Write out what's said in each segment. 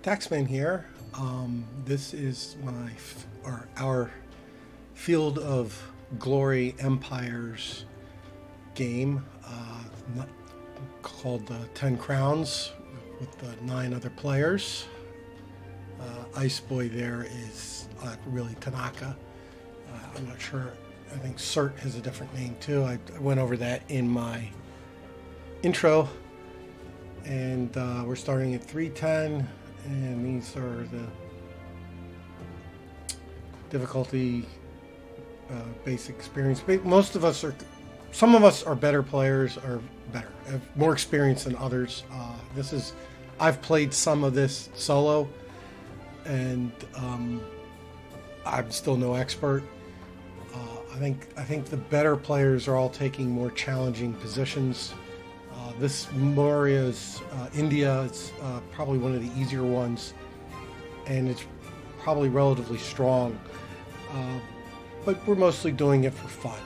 Taxman here. This is our Field of Glory Empires game, called 10 Crowns with 9 other players. Ice Boy there is really Tanaka. I'm not sure. I think Cert has a different name too. I went over that in my intro. And we're starting at 310, and these are the difficulty, basic experience. Some of us are better players, have more experience than others. I've played some of this solo, and I'm still no expert. I think the better players are all taking more challenging positions. This Maurya's India is probably one of the easier ones, and it's probably relatively strong, but we're mostly doing it for fun.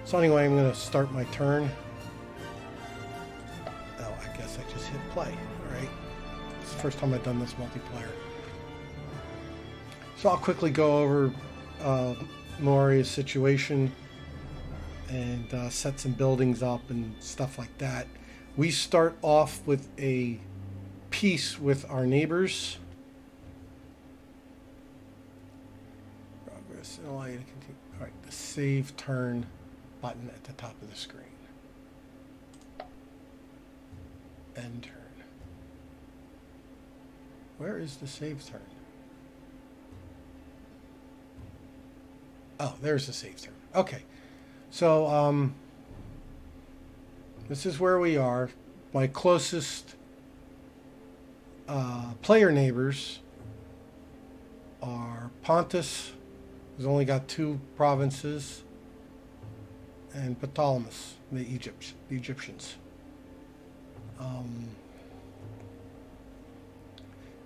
So anyway, I'm going to start my turn. Oh, I guess I just hit play. All right, it's the first time I've done this multiplayer. So I'll quickly go over Maurya's situation and set some buildings up and stuff like that. We start off with a peace with our neighbors. Progress. All right, the save turn button at the top of the screen. End turn. Where is the save turn? Oh, there's the save turn. Okay. So, this is where we are. My closest player neighbors are Pontus, who's only got 2 provinces, and Ptolemaic, the Egyptians.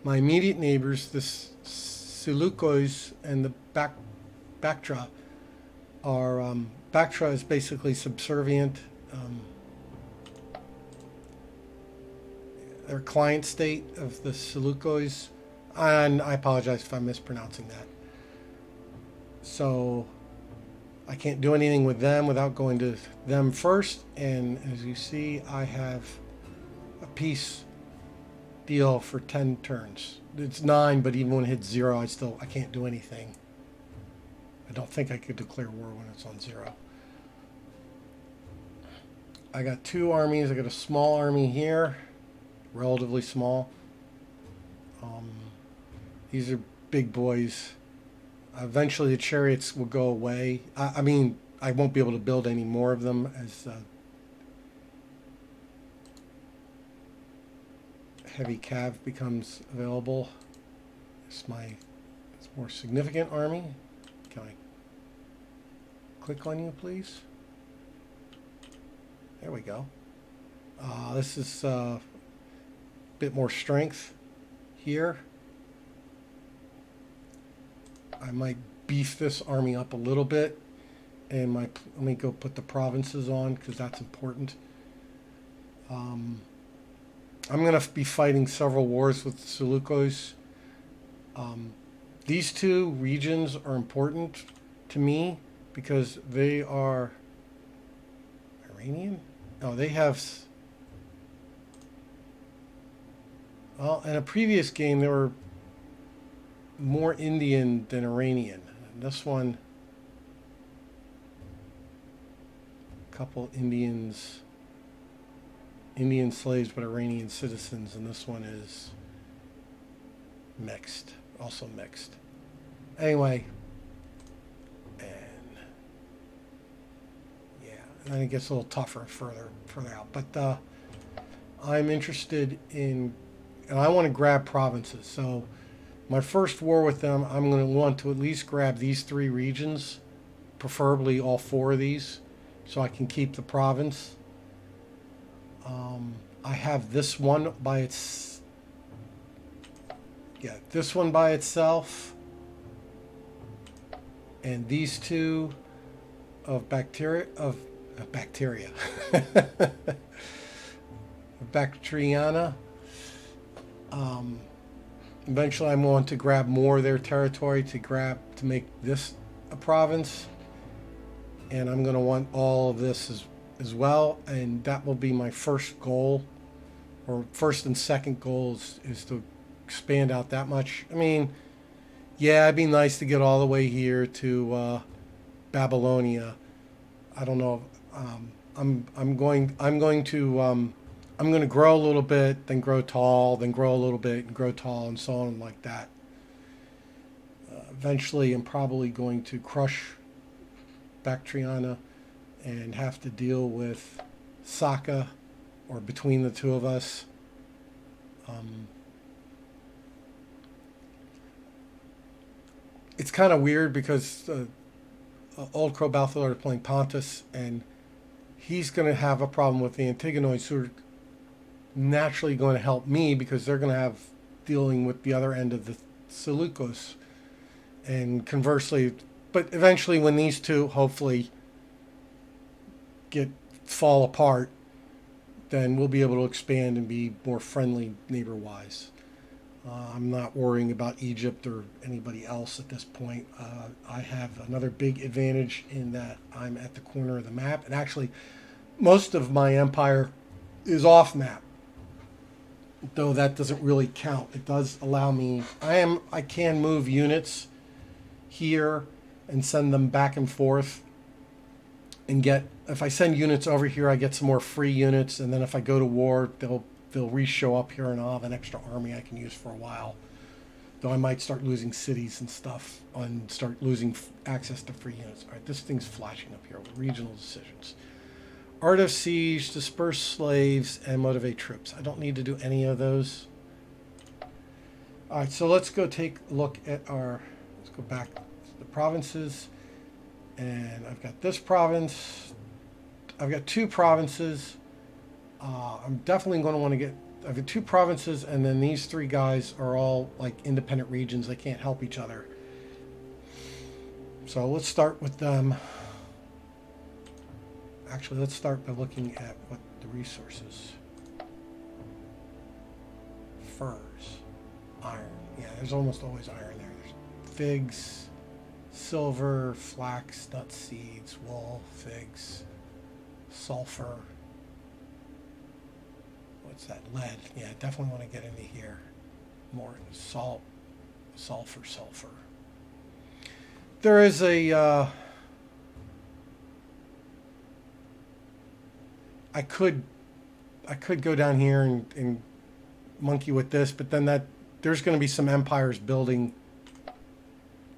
My immediate neighbors, the Seleucids and the Bactra, are Bactra is basically subservient. They're client state of the Seleucids, and I apologize if I'm mispronouncing that. So I can't do anything with them without going to them first. And as you see, I have a peace deal for 10 turns. It's 9, but even when it hits 0, I can't do anything. I don't think I could declare war when it's on 0. I got 2 armies. I got a small army here, relatively small. These are big boys. Eventually the chariots will go away. I mean, I won't be able to build any more of them as heavy cav becomes available. It's more significant army. Can I click on you, please? There we go. This is a bit more strength here. I might beef this army up a little bit, and let me go put the provinces on because that's important. I'm going to be fighting several wars with the Seleucids. These 2 regions are important to me because they are Iranian. Oh, they have. Well, in a previous game, they were more Indian than Iranian. And this one, a couple Indian slaves, but Iranian citizens, and this one is mixed, also mixed. Anyway, and yeah, and then it gets a little tougher further out. But I'm interested in, and I want to grab provinces. So my first war with them, I'm going to want to at least grab these 3 regions, preferably all 4 of these, so I can keep the province. I have this one by this one by itself, and these 2 of Bactriana. Eventually, I'm going to grab more of their territory to make this a province, and I'm going to want all of this as well, and that will be my first goal, or first and second goals is to expand out that much. I mean, yeah, it'd be nice to get all the way here to Babylonia. I don't know. I'm going to grow a little bit, then grow tall, then grow a little bit, and grow tall, and so on like that. Eventually, I'm probably going to crush Bactriana and have to deal with Saka, or between the two of us. It's kind of weird because Old Crow Balthazar is playing Pontus, and he's going to have a problem with the Antigonoids, who are naturally going to help me because they're going to have dealing with the other end of the Seleucus. And conversely, but eventually when these two hopefully fall apart, then we'll be able to expand and be more friendly neighbor-wise. I'm not worrying about Egypt or anybody else at this point. I have another big advantage in that I'm at the corner of the map, and actually most of my empire is off map, though that doesn't really count. It does allow me, I can move units here and send them back and forth and if I send units over here, I get some more free units, and then if I go to war, they'll re-show up here, and I'll have an extra army I can use for a while. Though I might start losing cities and stuff and start losing access to free units. All right, this thing's flashing up here with regional decisions. Art of siege, disperse slaves, and motivate troops. I don't need to do any of those. All right, so let's go take a look at let's go back to the provinces. And I've got this province. I've got two provinces. I'm definitely going to want to get... I've got two provinces, and then these three guys are all like independent regions. They can't help each other. So let's start with them. Actually, let's start by looking at what the resources. Furs. Iron. Yeah, there's almost always iron there. There's figs, silver, flax, nut seeds, wool, figs, sulfur. What's that? Lead. Yeah, definitely want to get into here. More salt, sulfur. There is a... I could go down here and monkey with this, but then there's going to be some empires building.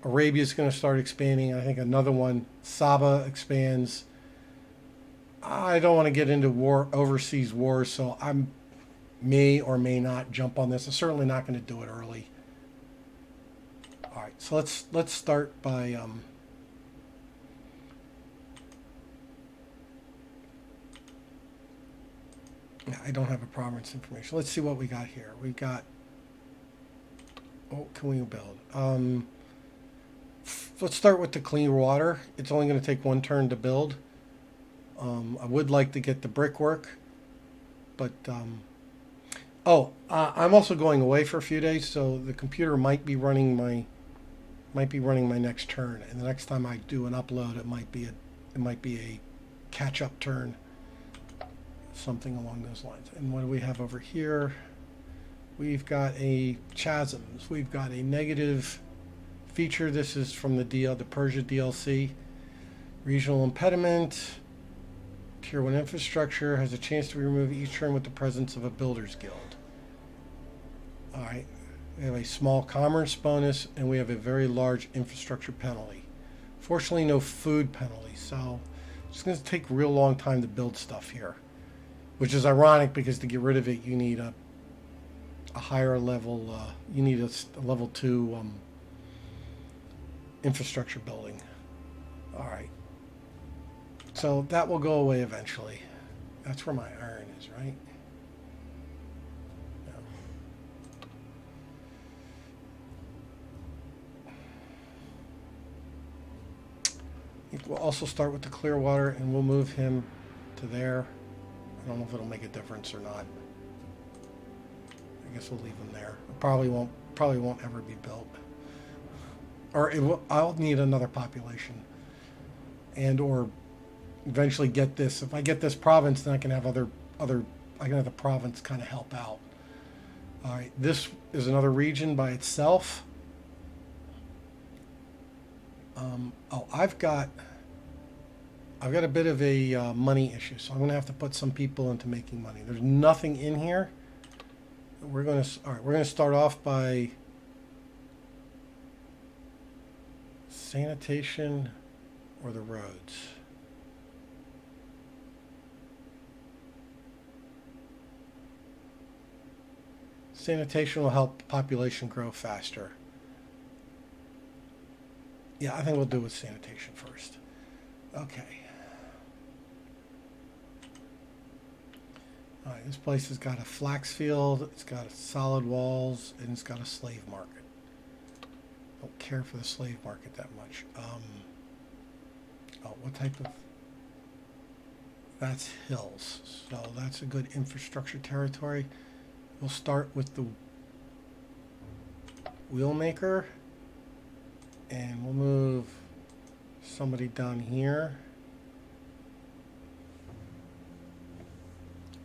Arabia's going to start expanding. I think another one, Saba, expands. I don't want to get into overseas wars, so I may or may not jump on this. I'm certainly not going to do it early. All right, so let's start by I don't have a province information. Let's see what we got here. We've got... Oh, can we build? Let's start with the clean water. It's only going to take one turn to build. I would like to get the brickwork, but... I'm also going away for a few days, so the computer might be running my next turn. And the next time I do an upload, it might be a catch-up turn. Something along those lines. And what do we have over here? We've got a chasms. We've got a negative feature. This is from the Persia DLC. Regional impediment. Tier 1 infrastructure has a chance to be removed each turn with the presence of a builder's guild. Alright. We have a small commerce bonus, and we have a very large infrastructure penalty. Fortunately, no food penalty, so it's going to take a real long time to build stuff here. Which is ironic because to get rid of it, you need a higher level, you need a level 2 infrastructure building. All right. So that will go away eventually. That's where my iron is, right? No. I think we'll also start with the Clearwater, and we'll move him to there. I don't know if it'll make a difference or not. guess we'll leave them there. It probably won't ever be built. Or I'll need another population. And or eventually get this. If I get this province, then I can have I can have the province kind of help out. All right, this is another region by itself. Oh, I've got a bit of a money issue, so I'm going to have to put some people into making money. There's nothing in here. We're going to start off by sanitation or the roads. Sanitation will help population grow faster. Yeah, I think we'll do with sanitation first. Okay. All right, this place has got a flax field, it's got solid walls, and it's got a slave market. Don't care for the slave market that much. Oh, what type of... That's hills, so that's a good infrastructure territory. We'll start with the wheelmaker, and we'll move somebody down here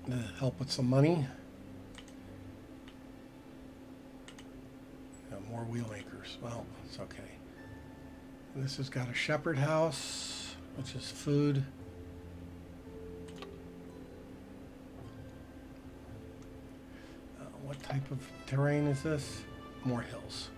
to help with some money. More wheelmakers. Well, it's okay. This has got a shepherd house, which is food. What type of terrain is this? More hills.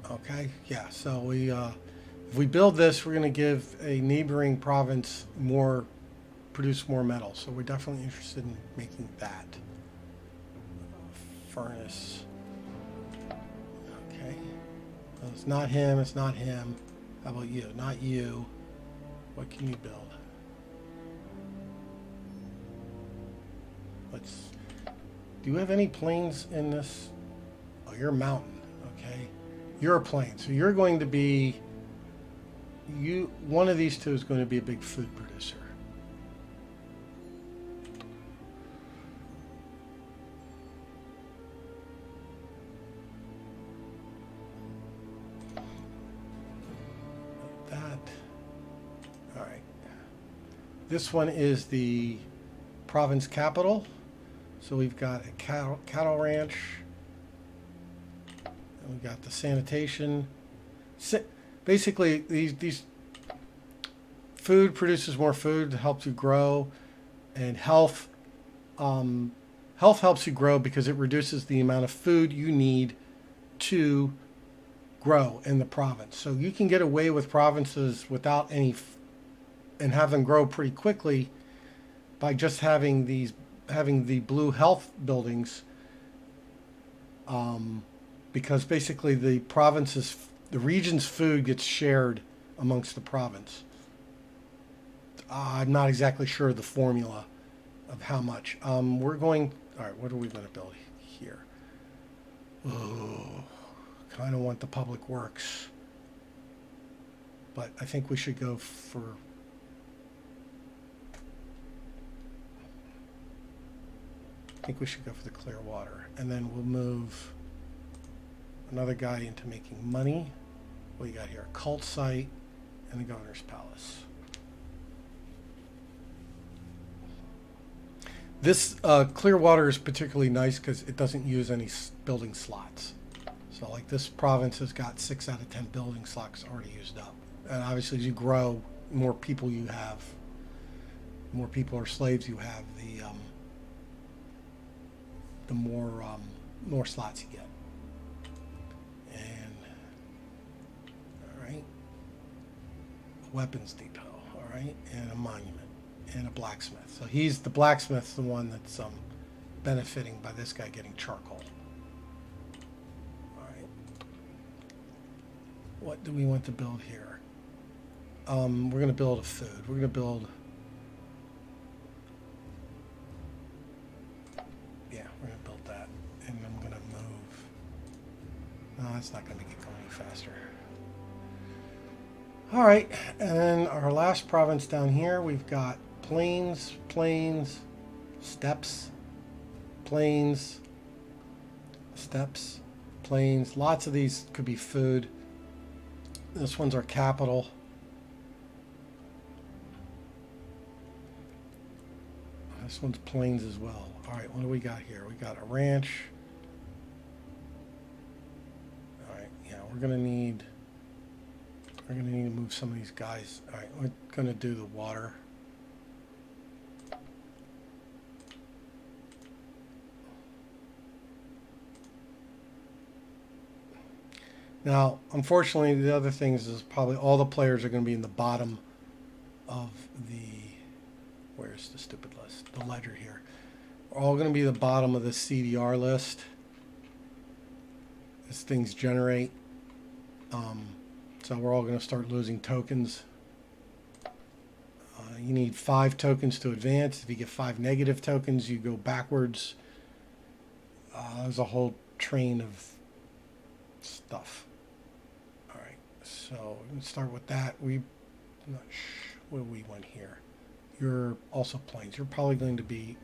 Okay, yeah, so if we build this, we're going to give a neighboring province produce more metal. So we're definitely interested in making that. Furnace. Okay. Well, it's not him, it's not him. How about you? Not you. What can you build? Do you have any plains in this? Oh, you're a mountain. Okay. You're a plain. So you're going to be... One of these two is going to be a big food producer. This one is the province capital. So we've got a cattle ranch. And we've got the sanitation. Basically, these food produces more food, helps you grow, and health helps you grow because it reduces the amount of food you need to grow in the province. So you can get away with provinces without any and have them grow pretty quickly by just having the blue health buildings, because basically the region's food gets shared amongst the province. I'm not exactly sure of the formula of how much. All right, what are we going to build here? Oh, kind of want the public works, but I think we should go for... I think we should go for the clear water, and then we'll move another guy into making money. What do you got here? A cult site and the governor's palace. This clear water is particularly nice because it doesn't use any building slots. So like this province has got 6 out of 10 building slots already used up. And obviously as you grow, more people you have, more people or slaves you have, the more slots you get. And all right, a weapons depot, all right, and a monument and a blacksmith. So the blacksmith's the one that's benefiting by this guy getting charcoal. All right, what do we want to build here? We're going to build a food. We're going to build... Yeah, we're going to build that. And I'm going to move... No, that's not going to get going any faster. All right, and then our last province down here, we've got plains, plains, steppes, plains, steppes, plains. Lots of these could be food. This one's our capital. This one's plains as well. All right, what do we got here? We got a ranch. All right, yeah, we're gonna need to move some of these guys. All right, we're gonna do the water. Now, unfortunately, the other things is probably all the players are going to be in the bottom of the, where's the stupid list? The ledger here. We're all going to be the bottom of the CDR list as things generate. So we're all going to start losing tokens. You need 5 tokens to advance. If you get 5 negative tokens, you go backwards. There's a whole train of stuff. So we can start with that. What do we want here? You're also plains. You're probably going to be,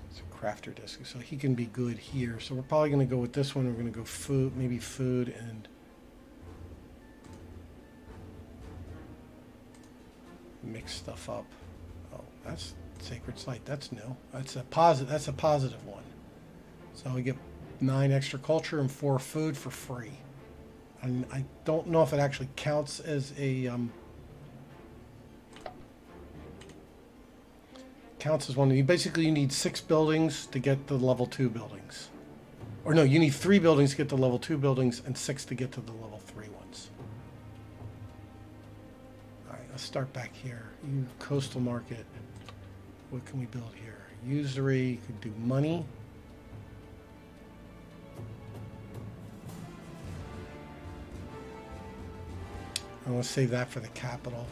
it's a crafter disc, so he can be good here. So we're probably going to go with this one. We're going to go food, maybe food and mix stuff up. Oh, that's sacred site. That's new. That's a positive. That's a positive one. So we get 9 extra culture and 4 food for free. And I don't know if it actually counts as a counts as one. You basically need 6 buildings to get the level 2 buildings, or no, you need 3 buildings to get the level 2 buildings and 6 to get to the level 3 ones. All right, let's start back here. Coastal market. What can we build here? Usury. You could do money. I'm going to save that for the capital.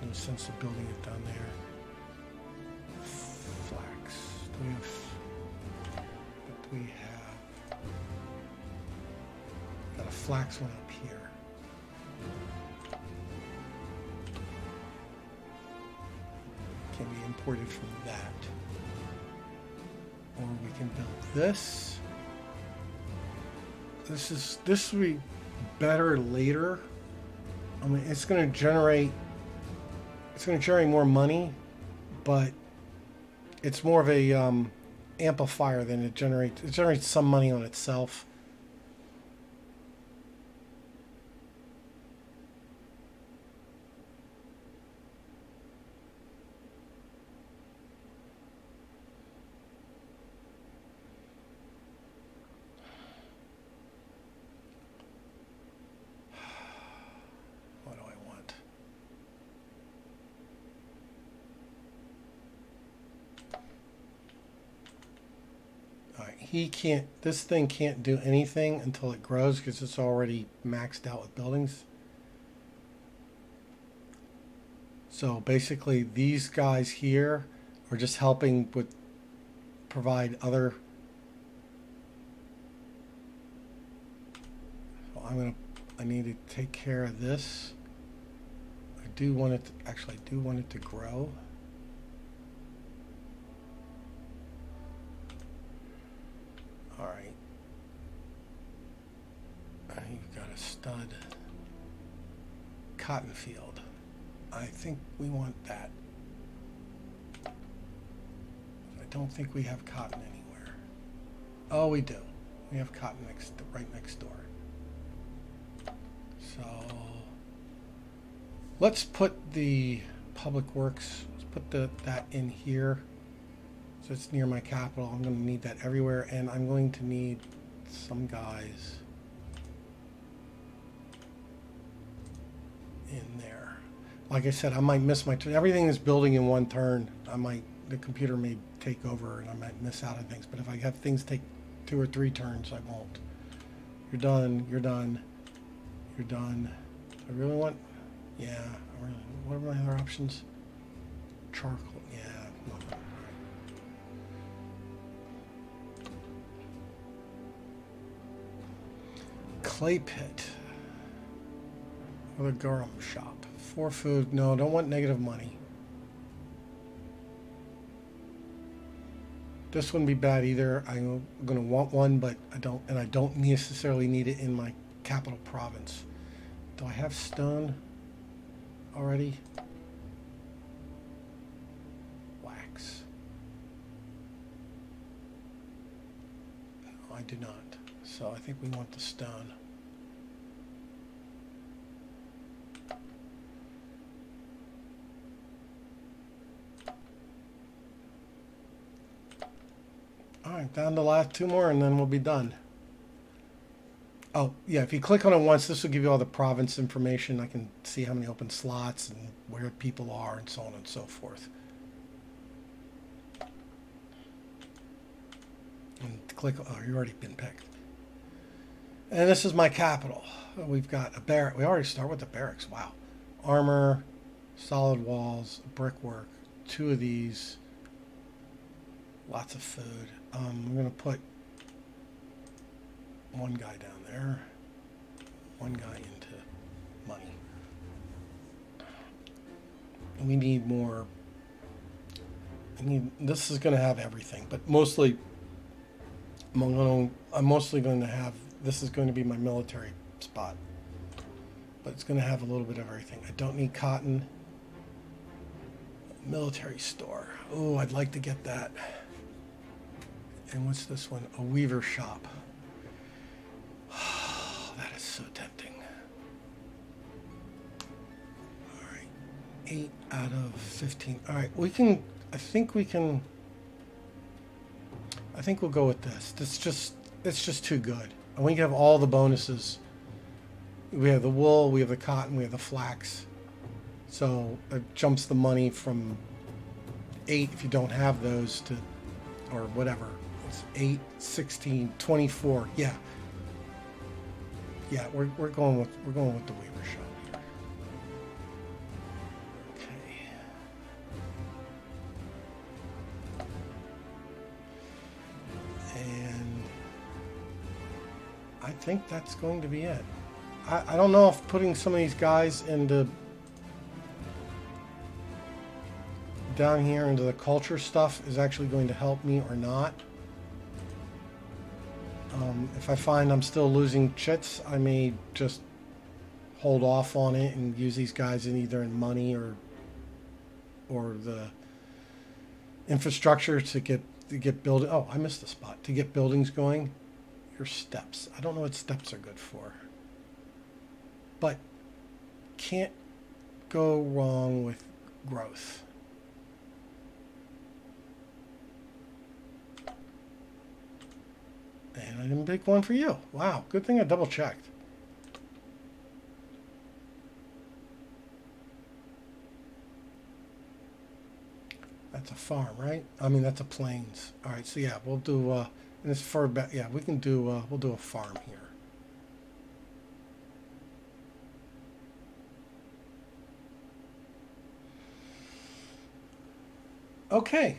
No sense of building it down there. Flax. What do we have? Got a flax one up here. Can be imported from that. Or we can build this. This will be better later. I mean, it's going to generate more money, but it's more of a amplifier than it generates. It generates some money on itself. This thing can't do anything until it grows because it's already maxed out with buildings. So basically these guys here are just helping with provide other. So I need to take care of this. I do want it to grow. All right. You've got a stud cotton field. I think we want that. I don't think we have cotton anywhere. Oh, we do. We have cotton right next door. So let's put the public works. Let's put that in here. So it's near my capital. I'm going to need that everywhere, and I'm going to need some guys in there. Like I said, I might miss my turn. Everything is building in one turn. The computer may take over, and I might miss out on things. But if I have things take 2 or 3 turns, I won't. You're done. You're done. You're done. I really want. Yeah. What are my other options? Charcoal. Yeah. Nothing. Clay pit. for the garum shop. 4 food. No, don't want negative money. This wouldn't be bad either. I'm going to want one, but I don't necessarily need it in my capital province. Do I have stone already? Wax. No, I do not. So I think we want the stone. Alright, down to the last 2 more and then we'll be done. Oh, yeah, if you click on it once, this will give you all the province information. I can see how many open slots and where people are and so on and so forth. And click, oh, you've already been picked. And this is my capital. We've got a barrack. We already start with the barracks. Wow. Armor, solid walls, brickwork, 2 of these. Lots of food. I'm going to put 1 guy down there, 1 guy into money. We need more. This is going to have everything, but mostly I'm mostly going to have, this is going to be my military spot, but it's going to have a little bit of everything. I don't need cotton. Military store. Oh, I'd like to get that. And what's this one? A weaver shop. Oh, that is so tempting. All right. 8 out of 15. All right. We can, I think we'll go with this. It's just too good. And we can have all the bonuses. We have the wool, we have the cotton, we have the flax. So it jumps the money from 8 if you don't have those to, or whatever. 8, 16, 24. Yeah. Yeah, we're going with the weaver shop here. Okay. And I think that's going to be it. I don't know if putting some of these guys into down here into the culture stuff is actually going to help me or not. If I find I'm still losing chits, I may just hold off on it and use these guys in either in money or the infrastructure to get building. Oh, I missed the spot. To get buildings going, your steps. I don't know what steps are good for, but can't go wrong with growth. And I didn't pick one for you. Wow, good thing I double checked. That's a farm, right? I mean, that's a plains. All right, so yeah, we'll do, and it's far back. Yeah, we can do, we'll do a farm here. Okay,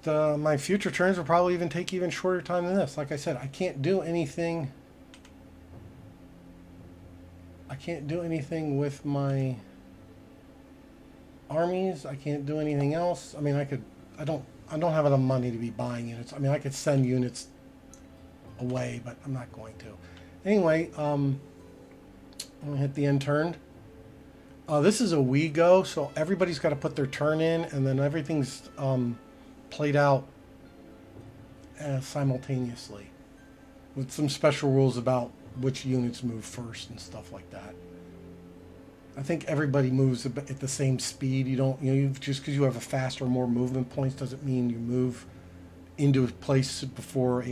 my future turns will probably even take even shorter time than this. Like I said, I can't do anything. I can't do anything with my armies. I can't do anything else. I mean, I don't have enough money to be buying units. I mean, I could send units away, but I'm not going to. Anyway, I'm gonna hit the end turn. This is a we go, so everybody's got to put their turn in, and then everything's played out simultaneously with some special rules about which units move first and stuff like that. I think everybody moves at the same speed. You don't, just because you have a faster or more movement points doesn't mean you move into a place before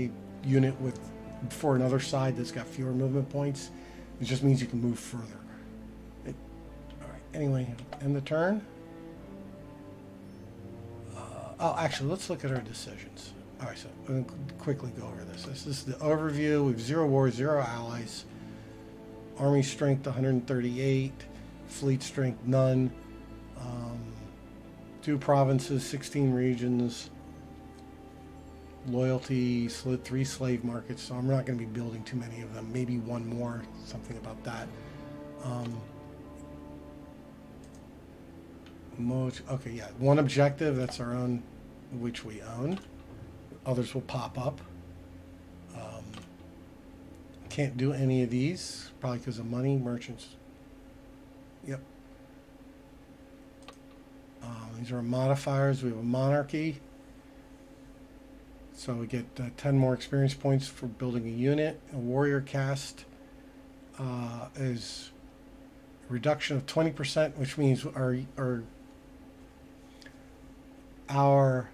another side that's got fewer movement points. It just means you can move further. All right. Anyway, end the turn. Oh, actually, let's look at our decisions. All right, so I'm going to quickly go over this. This is the overview. We have 0 wars, 0 allies. Army strength 138. Fleet strength none. 2 provinces, 16 regions. loyalty, 3 slave markets, so I'm not going to be building too many of them. Maybe one more, something about that. Okay, yeah, one objective, that's our own, which we owned. Others will pop up. Can't do any of these, probably because of money. Merchants. Yep. These are modifiers. We have a monarchy. So we get 10 more experience points for building a unit. A warrior caste is a reduction of 20%, which means our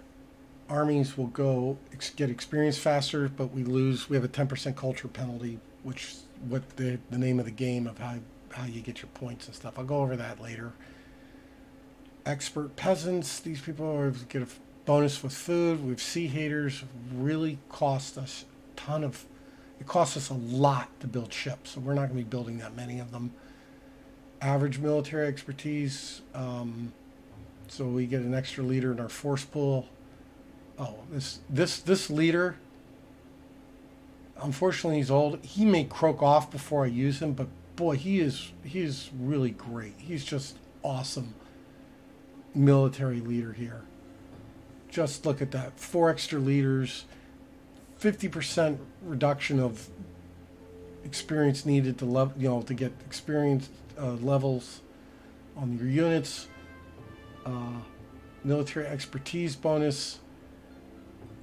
armies will get experience faster, but we have a 10% culture penalty, which what the name of the game of how you get your points and stuff. I'll go over that later. Expert peasants, these people get a bonus with food. We have sea haters, really cost us it costs us a lot to build ships, so we're not going to be building that many of them. Average military expertise, so we get an extra leader in our force pool. Oh, this leader, unfortunately he's old. He may croak off before I use him, but boy, he is really great. He's just awesome military leader here. Just look at that. 4 extra leaders, 50% reduction of experience needed to get experience levels on your units. Military expertise bonus.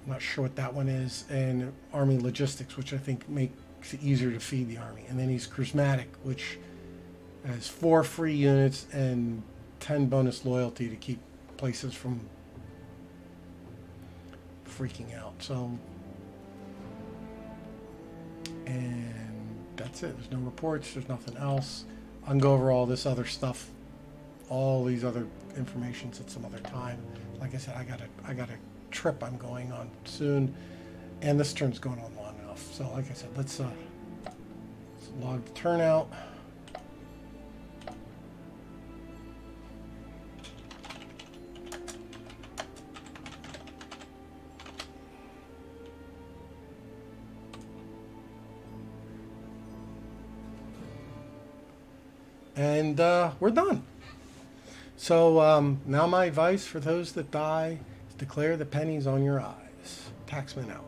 I'm not sure what that one is. And army logistics, which I think makes it easier to feed the army. And then he's charismatic, which has 4 free units and 10 bonus loyalty to keep places from freaking out. So, and that's it. There's no reports. There's nothing else. I can go over all this other stuff, all these other informations at some other time. Like I said, I got a trip I'm going on soon, and this turn's going on long enough. So, like I said, let's log the turnout. And we're done. So now my advice for those that die is declare the pennies on your eyes. Taxman out.